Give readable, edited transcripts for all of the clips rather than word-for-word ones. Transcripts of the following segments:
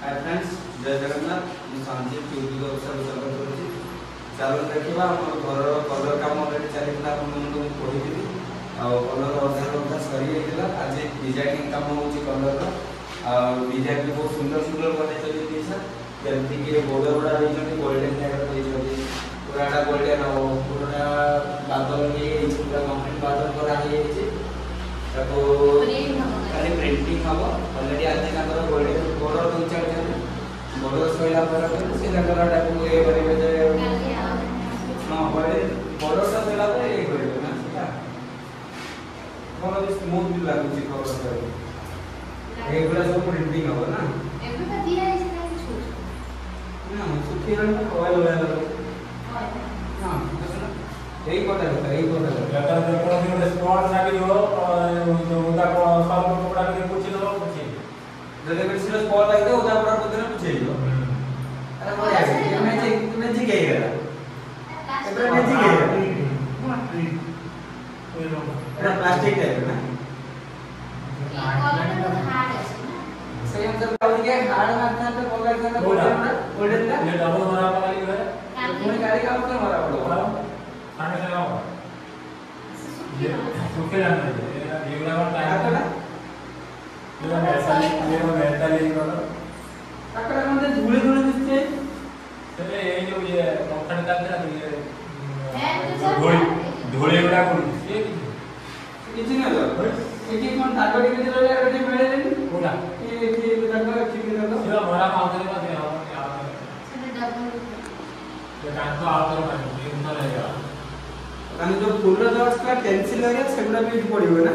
Hi friends, जय जगन्नाथ। मैं Sanjeev YouTube स्वागत करुच्ची। चलो देखा आम घर कलर कम अलरेडी चलता कही कलर अधा अधा सरी आज डिजाइनिंग कम हो कलर डिजाइन भी बहुत सुंदर सुंदर बनई जमीक बोर्ड गुड़ा गोल्डन टाइप पूराटा गोल्डन पूरा बादल पूरा कंप्लीट बादल कराई खाली प्रिंटिंग हम अलरेडी आज गोल्डन बॉर्डर दो चार बॉर्डर सैला से हाँ बॉर्डर सैला ना भल भी स्मूथ भी लगुच कलर सब प्रिंटिंग हम ना सुखी ऑयल हाँ यही कोटा यही कोटा स्पॉट लागी जो उनका सब कपड़ा के कुछ लो कुछ जदे भी सिर्फ स्पॉट लागी तो उदा बड़ा पुदने पूछे जो अरे वो यार मैजिक है यार एबरे मैजिक है एबरे प्लास्टिक है ना सही हम सब काउंट किया हार्ड मारना तो कौन लगता है गोल्डन का ये डबल मारा वाली है पूरी गाड़ी का मतलब मारा पड़ेगा सामने से आओ ये सुखे जाना है ये वाला टाइम ये मेटल ये वाला अక్కడ म्हणजे धुळे धुळे दिसते चले ये जो ये कंपनी का ना ये धुळे वाला कोण ये किती नाही एक एक पण ताकडी किती रोले कधी मिळेल कोणा ये ताकड किती नको ये मला मावते मध्ये ये कांतो आवर मध्ये ये उन्हा रहेगा आणि जो पूर्ण डॉट्स का पेन्सिल आहे सगळा भी पडिबो ना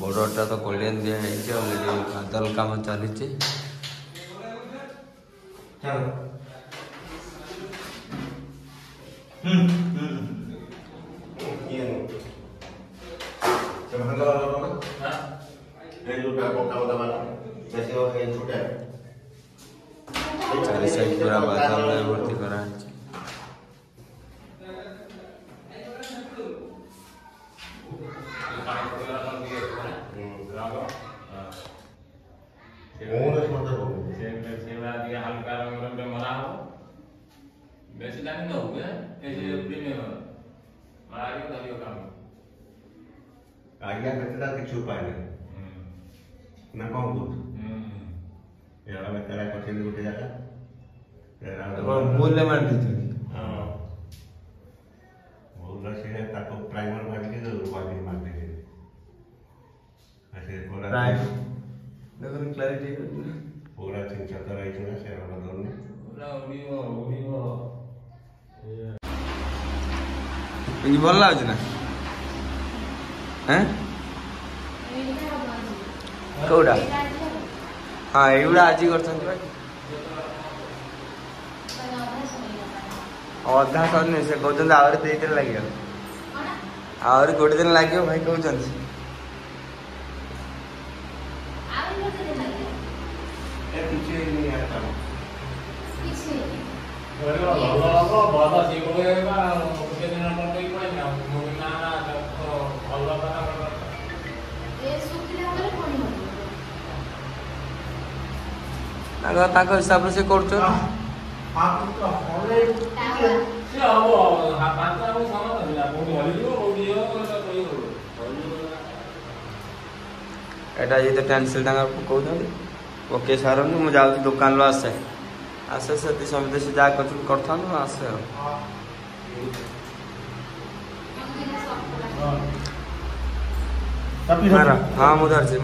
बॉर्डरटा तो गोल्डन दिया है ऑलरेडी बादल काम चली चार साइड पूरा बादल भर्ती करा ବେଶୀ ଦାମୀ ନ ହୁଏ ଏ ଯେ ପ୍ରିମିୟମ ମାରି ଧରିବ କାମ ଆଜ୍ଞା କେତେଟା କିଛି ଉପାୟ ନାହିଁ ନା କ'ଣ କହୁଛୁ ଏଇଟା ବେକାରା କରିଛନ୍ତି ଗୋଟେ ଜାଗା ଭୁଲରେ ମାରି ଦେଇଛନ୍ତି। ଭୁଲ ସେ ତାକୁ ପ୍ରାଇମର ମାରିକି ୱାଇଫାଇ ମାରି ଦେଇଛନ୍ତି। ଦେଖୁନ କ୍ଲାରିଟି ପୁରା ଚିନ୍ତା ରହିଛି ନା ସେ ଧରୁନି ଭଲ ଲାଗୁଛି ନା କୋଉଟା ହଁ ଏଇଗୁଡ଼ା ଆଜି କରିଛନ୍ତି ଭାଇ ଅଧା ସରିନି ସେ କହୁଛନ୍ତି ଆହୁରି 2 ଦିନ ଲାଗିବ ଆହୁରି 1 ଦିନ ଲାଗିବ ଭାଇ କହୁଛନ୍ତି। ତାଙ୍କ ହିସାବରେ ସେ କରୁଛନ୍ତି। ଏଇଟା ଯେତେ ଟେନସିଲ୍ ତାଙ୍କର ପକଉଛନ୍ତି ପକେଇ ସାରନ୍ତୁ ମୁଁ ଯାଉଛି ଦୋକାନରୁ ଆସେ ସେଠି ସମସ୍ତେ ସେ ଯାହା କରୁଛନ୍ତି କରିଥାନ୍ତୁ ମୁଁ ଆସେ ଆଉ ହଁ ମୁଁ ଧରିଛି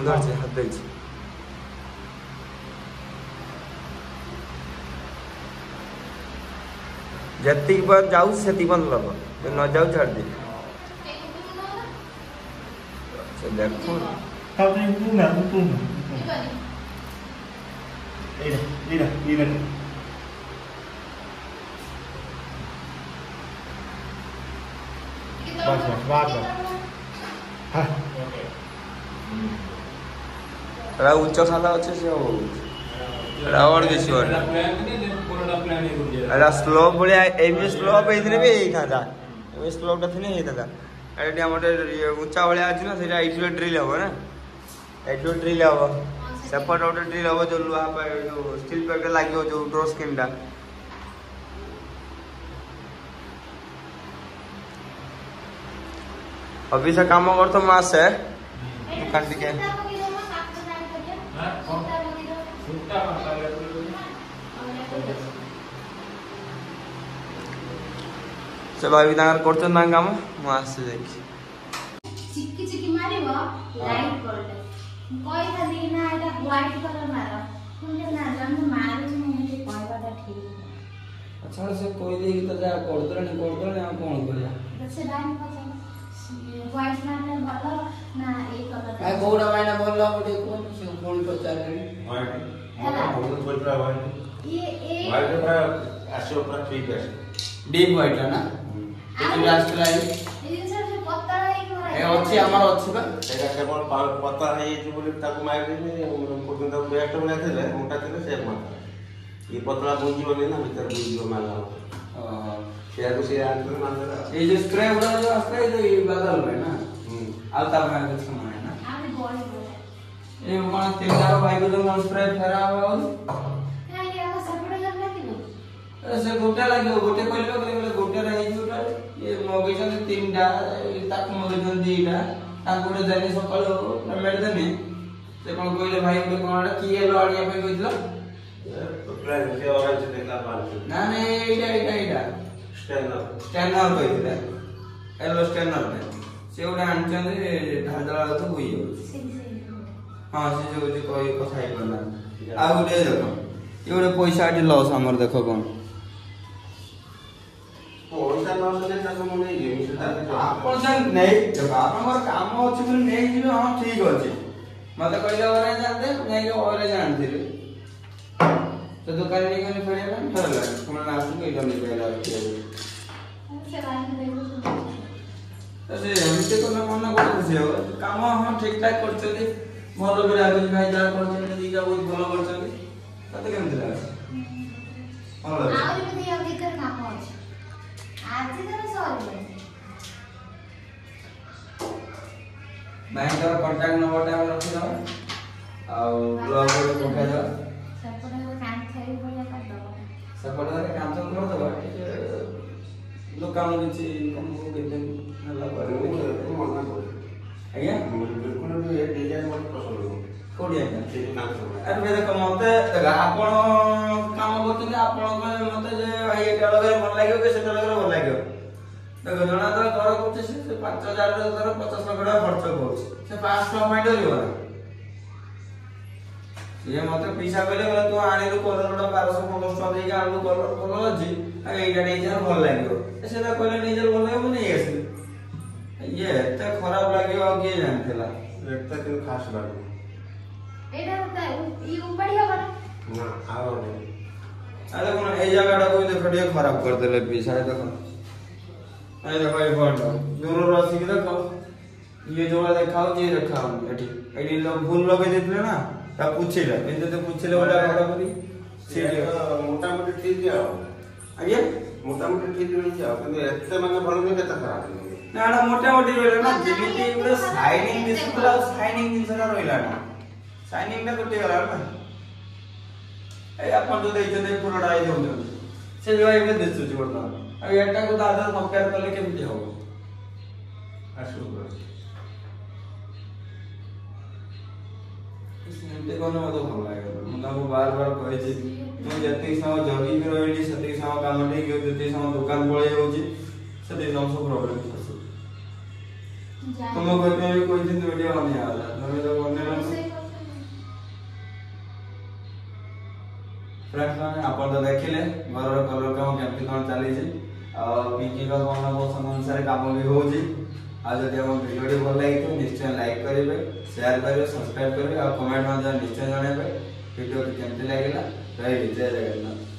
ହାତ ଦେଇଛି। ଯେତିକି ପର୍ଯ୍ୟନ୍ତ ଯାଉଛି ସେତିକି ପର୍ଯ୍ୟନ୍ତ ଲବ ନ ଯାଉ ଛାଡ଼ିଦିଏ ସେ ଦେଖୁ ଉଚ୍ଚ ଖାଲା ଅଛି ସେ ସ୍ଲୋପ ଭଳିଆ ଏମିତି ସ୍ଲୋପ ହେଇଥିଲେ ବି ହେଇଥାନ୍ତା ଏମିତି ସ୍ଲୋପଟା ଥିଲେ ହେଇଥାନ୍ତା ଏଠି ଆମର ଉଞ୍ଚା ଭଳିଆ ଅଛି ନା ସେଇଟା ଏଇଠି ଡ୍ରିଲ୍ ହବ ନା ଏଇଠି ଡ୍ରିଲ୍ ହବ ସେପଟେ ଗୋଟେ ଡ୍ରିଲ୍ ହବ ଯୋଉ ଲୁହା ଯୋଉ ଷ୍ଟିଲ୍ ପାଇପ୍ଟା ଲାଗିବ ଯୋଉ ଡୋର ସ୍କ୍ରିନ୍ଟା ଅଫିସ କାମ କରୁଥ ମୁଁ ଆସେ ଦୋକାନ ଟିକେ से भाई तांगर करछन ना काम मु आसे देखि चिक्की चिक्की मारिबो लाइट पड़ले कोई खाली ना एटा व्हाइट कलर मारो तुमने ना जान मारो जे मुझे कहबाटा ठीक अच्छा से कोई देही तो जा कर दले आ कोन करिया से लाइन पछन व्हाइट मारले भलो ना ए कलर आ कोडा मायना भलो गोटे कोन से कोन पचार व्हाइट बहुत बोलता व्हाइट ये व्हाइट का आशो पर ठीक है डीप व्हाइट है ना ये लास्ट लाइन ये सर से पत्ता है ए अछि हमर अछि बा एका केवल पत्ता है जे बोले ताको मार देने पुरन दा बैट बना देले मोटा देले से मार ये पतला बुंजी बने ना भीतर बुंजी मारला शेयर को शेयर अंदर मार देला ये जो स्प्रे उड़ा जो आस्ते है जो ये बदल है ना आता बना के समान है ना आने बॉडी बोले ये कोन तेजारो भाई को जो स्प्रे फेरा हुआ ना ये हम सपड़े करना कि से गोटे लगे गोटे कहले बोले गोटे रही जोटा ये मगे जन 3टा ताक मगे जन 2टा ताक गोटे देने सकाळ पेमेंट देने से कोन कहले भाई गोटे कोनडा की एलो आनिया पे कहितलो तो प्लान से ऑरेंज देखला पाल ना ने एटा स्टैनर कहितले एलो स्टैनर पे से गोटे आनचन ढालदला तो होई हां से जो कोई कथा ही करना आ गोटे देखो ये गोटे पैसा आटी लॉस हमर देखो कोन पैसा लॉस ने ताको मने ये आपण से नहीं जब आपनर काम अछि बोले नहीं जिवे हां ठीक अछि मते कहले ओरे जानते नहीं के ओरे जानथिले तो दुकान नहीं कोनी फेरेला फेरला तुम ना आसु के जमी पेला से लाइन देखो तो से हमते को मन को खुशी हो काम हां ठीक ठाक करछली भलो बेरा आगि भाई जा करछली दीगा बहुत भलो करछली तते केम दिला भलो आउरी भी दिया भीतर काम अछि आज तर सॉरी बैंक का कांटेक्ट नंबर टा रखि दो आ ब्लॉग को पठा दो सपने काम थई बोले कर दो सपने काम तो कर दो दुकान किसी इनकम को केते हला करे मना करे आज्ञा बिल्कुल भी ये डिजाइन मत पसंद हो कोडी आज्ञा से ना अरे देखो मते आपण काम करते आपण मते जे भाई एटा लगे भल लागियो के सेटा लगे भल लागियो देखो जना तो घर करते से 5000 रे धर 50 लाख टका खर्च करू से 5 टका माइंड होइबो ये मते पैसा बेले गला तू आने रो कलर 1250 टका देके आलू कलर कलर अछि आ एटा नै जे भल लागियो सेटा कहले नै जे भल लागियो नै आसी ये एते खराब लागियो के जानतेला एकता के खास लागे एटा होता ई बढ़िया बना ना आओ नहीं अरे कोन ए जगहटा को देखो ଟିକେ खराब कर देले पैसा देखो अरे देखो ये फोटो दूर राशि के देखो ये जोड़ा देखाओ ये रखाओ एठी एठी लोग भूल लगे देतले ना ता पूछिले एते तो पूछिले वाला बड़ा करी से मोटा मोटी ठीक है आज्ञा मोटा मोटी ठीक नहीं जाओ কিন্তু এতে মানে ভালো नहीं কেতা खराब ना ना मोटा मोटी बेले ना जेमिति गुडे शाइनिंग दिसुला शाइनिंग जिनसरा रहिला ना शाइनिंग टा कटी गला ना ए अपन जो देइछन पुरोडा आई देउछन से जो एबे दिसुची वर्तमान अब एटा को दादा कंपेयर करले केमति हो आसु इसमें कोन मतो भल लागे मु ताको बार बार कहै छी मु जति समय जगी के रहली सति समय काम नै के जति समय दुकान पळे होउची सति समय सब प्रॉब्लम अछि तुम कहते हैं कोई दिन वीडियो बने आला नमे तो बने ना फ्रेंड्स माने आपण तो देखिले घर कलर काम केमति कोन चली छी आ पिंकी का कोन पसंद अनुसार काम भी होउची आ जदि हम वीडियो भल लागि तो निश्चय लाइक करिवे शेयर करिवे सब्सक्राइब करिवे आ कमेंट में निश्चय जणाइबे वीडियो केमति लागिला जय जगन्नाथ।